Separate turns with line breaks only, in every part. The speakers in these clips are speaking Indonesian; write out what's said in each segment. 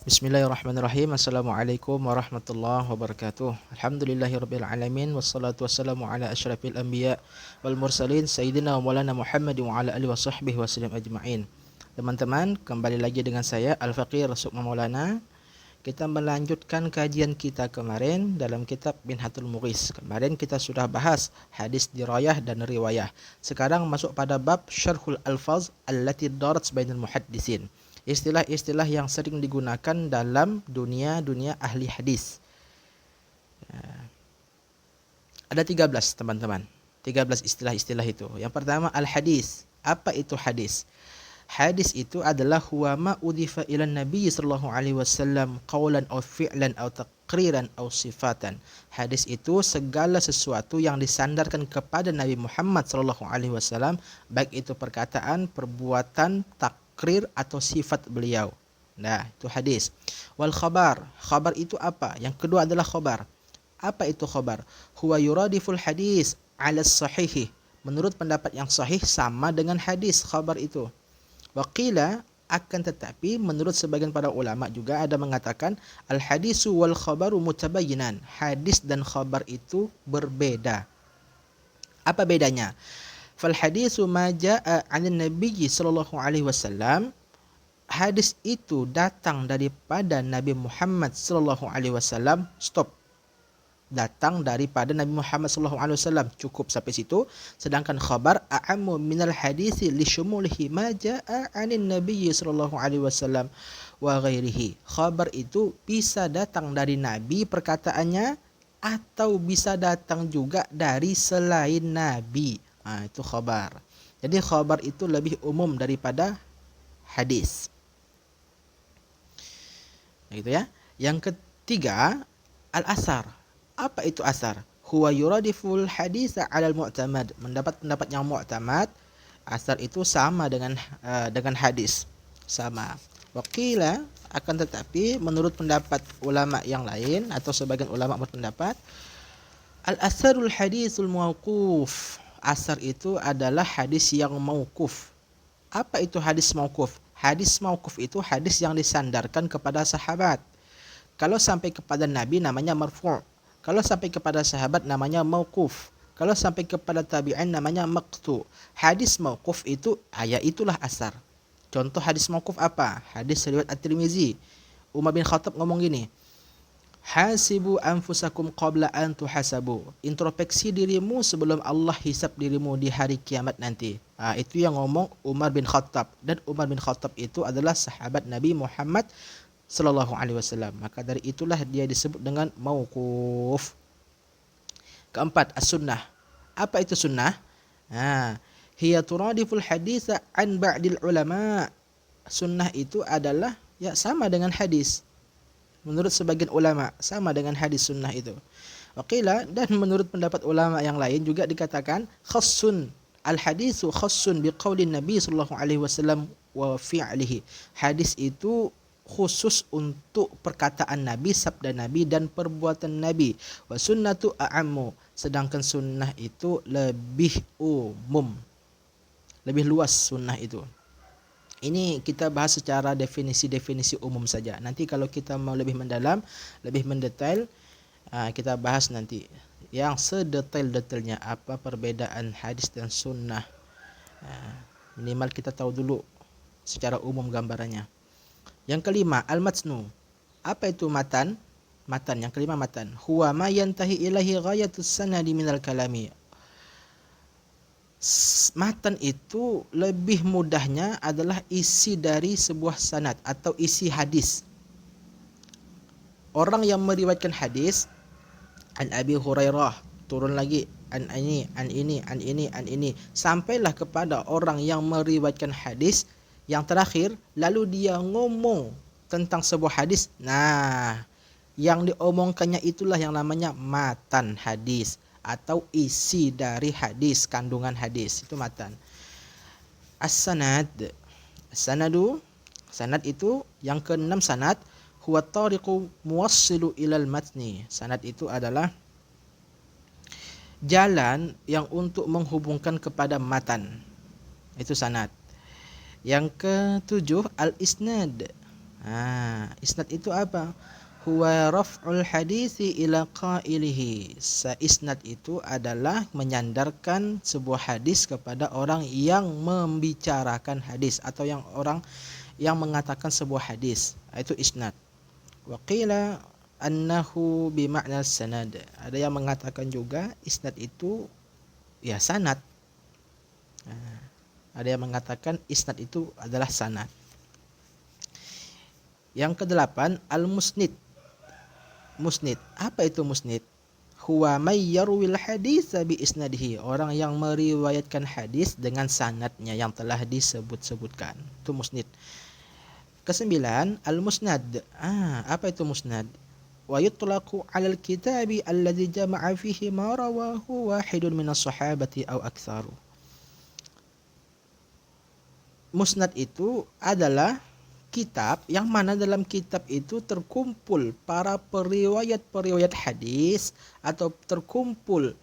Bismillahirrahmanirrahim. Assalamualaikum warahmatullahi wabarakatuh. Alhamdulillahirabbil alamin wassalatu wassalamu ala asyrafil anbiya wal mursalin sayyidina wa maulana Muhammad wa ala alihi washabbihi wasallam ajma'in. Teman-teman, kembali lagi dengan saya Al-Faqih Sukma Maulana. Kita melanjutkan kajian kita kemarin dalam kitab Minhatul Mughis. Kemarin kita sudah bahas hadis dirayah dan riwayah. Sekarang masuk pada bab syarhul alfaz allati darat bainal muhaddisin. Istilah-istilah yang sering digunakan dalam dunia ahli hadis. Ada 13 teman-teman. 13 istilah-istilah itu. Yang pertama al-hadis. Apa itu hadis? Hadis itu adalah huwa ma udhifa ila Nabi sallallahu alaihi wasallam qaulan aw fi'lan aw taqriran aw sifatan. Hadis itu segala sesuatu yang disandarkan kepada Nabi Muhammad sallallahu alaihi wasallam, baik itu perkataan, perbuatan, takrir atau sifat beliau. Nah, itu hadis. Wal khabar. Khabar itu apa? Yang kedua adalah khabar. Apa itu khabar? Huwa yuradiful hadis ala sahihi. Menurut pendapat yang sahih sama dengan hadis khabar itu. Waqila, akan tetapi menurut sebagian para ulama juga ada mengatakan al-hadisu wal khabaru mutabayyinan. Hadis dan khabar itu berbeda. Apa bedanya? Fal hadisu ma jaa 'anin nabiyyi sallallahu alaihi wasallam. Hadis itu datang daripada Nabi Muhammad sallallahu alaihi wasallam. Stop. Datang daripada Nabi Muhammad SAW, cukup sampai situ. Sedangkan khabar a'ammu minal hadisi li syumulihi ma jaa'a 'anin nabiyyi sallallahu alaihi wasallam wa ghairihi. Khabar itu bisa datang dari nabi perkataannya atau bisa datang juga dari selain nabi. Itu khabar. Jadi khabar itu lebih umum daripada hadis. Gitu ya. Yang ketiga, al-asar. Apa itu asar? Huwa yuradiful haditha 'alal mu'tamad. Mendapat pendapat yang mu'tamad, asar itu sama dengan hadis. Sama. Waqila, akan tetapi menurut pendapat ulama yang lain atau sebagian ulama berpendapat al-asarul haditsul mauquf. Asar itu adalah hadis yang mauquf. Apa itu hadis mauquf? Hadis mauquf itu hadis yang disandarkan kepada sahabat. Kalau sampai kepada nabi namanya marfu'. Kalau sampai kepada sahabat namanya mauquf. Kalau sampai kepada tabi'in namanya maqtu. Hadis mauquf itu, itulah asar. Contoh hadis mauquf apa? Hadis riwayat At-Tirmizi. Umar bin Khattab ngomong gini, hasibu anfusakum qabla an tuhasabu. Introspeksi dirimu sebelum Allah hisab dirimu di hari kiamat nanti. Itu yang ngomong Umar bin Khattab. Dan Umar bin Khattab itu adalah sahabat Nabi Muhammad sallallahu alaihi wasallam. Maka dari itulah dia disebut dengan mauquf. Keempat, as-sunnah. Apa itu sunnah? Hiya turadiful haditsa an ba'dil ulama. Sunnah itu adalah sama dengan hadis. Menurut sebagian ulama sama dengan hadis sunnah itu. Waqila, dan menurut pendapat ulama yang lain juga dikatakan khassun. Al-hadisu khassun biqaulin Nabi sallallahu alaihi wasallam wa fi'lihi. Hadis itu khusus untuk perkataan Nabi, sabda Nabi dan perbuatan Nabi. Wa sunnatu a'ammu. Sedangkan sunnah itu lebih umum. Lebih luas sunnah itu. Ini kita bahas secara definisi-definisi umum saja. Nanti kalau kita mau lebih mendalam, lebih mendetail, kita bahas nanti yang sedetail-detailnya apa perbedaan hadis dan sunnah. Minimal kita tahu dulu secara umum gambarannya. Yang kelima, al-matnu. Apa itu matan? Matan, yang kelima matan. Huwa ma yantahi ilahi ghayatus sanadi minal kalami. Matan itu lebih mudahnya adalah isi dari sebuah sanad atau isi hadis. Orang yang meriwayatkan hadis, an Abi Hurairah, turun lagi an ini, sampailah kepada orang yang meriwayatkan hadis yang terakhir, lalu dia ngomong tentang sebuah hadis. Yang diomongkannya itulah yang namanya matan hadis atau isi dari hadis, kandungan hadis. Itu matan. As-sanad. Sanad itu yang keenam sanad, huwa tariqu muwassilu ilal matni. Sanad itu adalah jalan yang untuk menghubungkan kepada matan. Itu sanad. Yang ketujuh, al-isnad. Isnad itu apa? Huwa raf'ul hadisi ila qailihi. Isnad itu adalah menyandarkan sebuah hadis kepada orang yang membicarakan hadis atau yang orang yang mengatakan sebuah hadis. Itu isnad. Wa qila annahu bima'na sanad. Ada yang mengatakan juga isnad itu ya sanad. Ada yang mengatakan isnad itu adalah sanad. Yang kedelapan, al-musnid. Musnid. Apa itu musnid? Huwa may yarwil haditsa bi isnadihi. Orang yang meriwayatkan hadis dengan sanadnya yang telah disebut-sebutkan. Itu musnid. Kesembilan, al-musnad. Apa itu musnad? Wa yutlaqu 'alal kitabi alladhi jama'a fihi ma rawahu wahidun minas sahabati aw aktsaru. Musnad itu adalah kitab yang mana dalam kitab itu terkumpul para periwayat-periwayat hadis atau terkumpul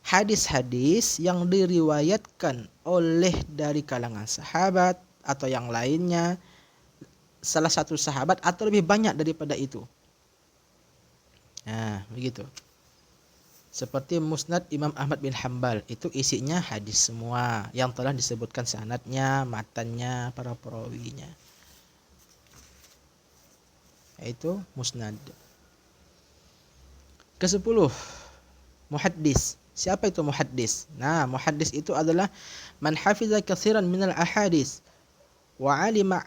hadis-hadis yang diriwayatkan oleh dari kalangan sahabat atau yang lainnya, salah satu sahabat atau lebih banyak daripada itu. Begitu. Seperti Musnad Imam Ahmad bin Hanbal, itu isinya hadis semua yang telah disebutkan sanadnya, matannya, para perawinya. Yaitu musnad. Ke-10, muhaddis. Siapa itu muhaddis? Muhaddis itu adalah man hafiza katsiran minal ahadis wa 'alima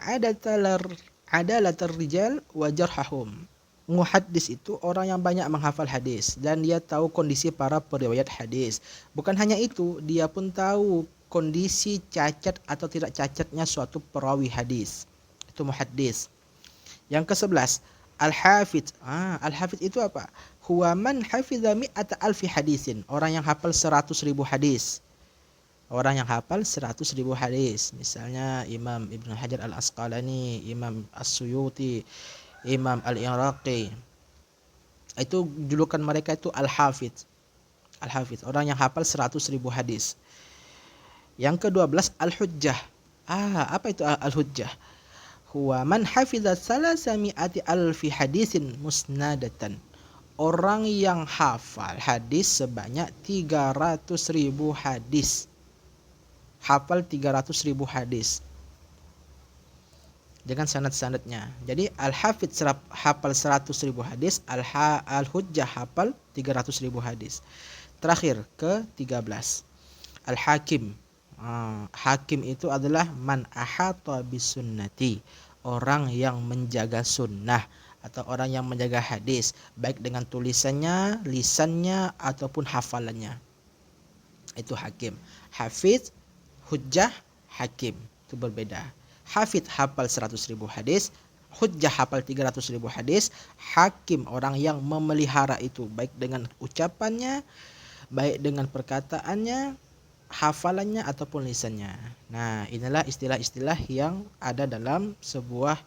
adalatar rijal wa jarhahum. Muhaddis itu orang yang banyak menghafal hadis dan dia tahu kondisi para periwayat hadis. Bukan hanya itu, dia pun tahu kondisi cacat atau tidak cacatnya suatu perawi hadis. Itu muhaddis. Yang ke-11, al-hafidz. Al-hafidz itu apa? Huwa man hafidza mi'ata alfi hadisin. Orang yang hafal 100.000 hadis. Orang yang hafal 100.000 hadis. Misalnya Imam Ibnu Hajar al-Asqalani, Imam As-Suyuti, Imam Al-Iraqi. Itu julukan mereka itu al-hafidz. Al-hafidz, orang yang hafal 100.000 hadis. Yang ke-12, al-hujjah. Apa itu al-hujjah? Huwa man hafidza salasami'ati alfi hadisin musnadatan. Orang yang hafal hadis sebanyak 300.000 hadis. Hafal 300.000 hadis dengan sanad-sanadnya. Jadi al-hafidz hafal 100.000 hadis, al-hujjah hafal 300.000 hadis. Terakhir ke-13, al-hakim. Hakim itu adalah man ahata bisunnati, orang yang menjaga sunnah atau orang yang menjaga hadis, baik dengan tulisannya, lisannya ataupun hafalannya. Itu hakim. Hafiz, hujjah, hakim. Itu berbeda. Hafiz hafal 100.000 hadis, hujjah hafal 300.000 hadis, hakim orang yang memelihara itu baik dengan ucapannya, baik dengan perkataannya, hafalannya ataupun lisannya. Inilah istilah-istilah yang ada dalam sebuah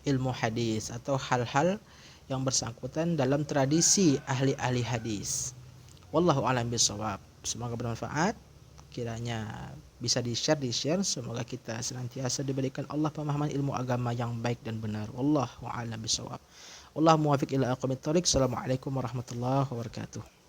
ilmu hadis atau hal-hal yang bersangkutan dalam tradisi ahli-ahli hadis. Wallahu a'lam bishawab. Semoga bermanfaat. Kiranya bisa di-share. Semoga kita senantiasa diberikan Allah pemahaman ilmu agama yang baik dan benar. Wallahu a'lam bishawab. Wallahu muwaffiq ila aqwamit thoriq. Assalamualaikum warahmatullahi wabarakatuh.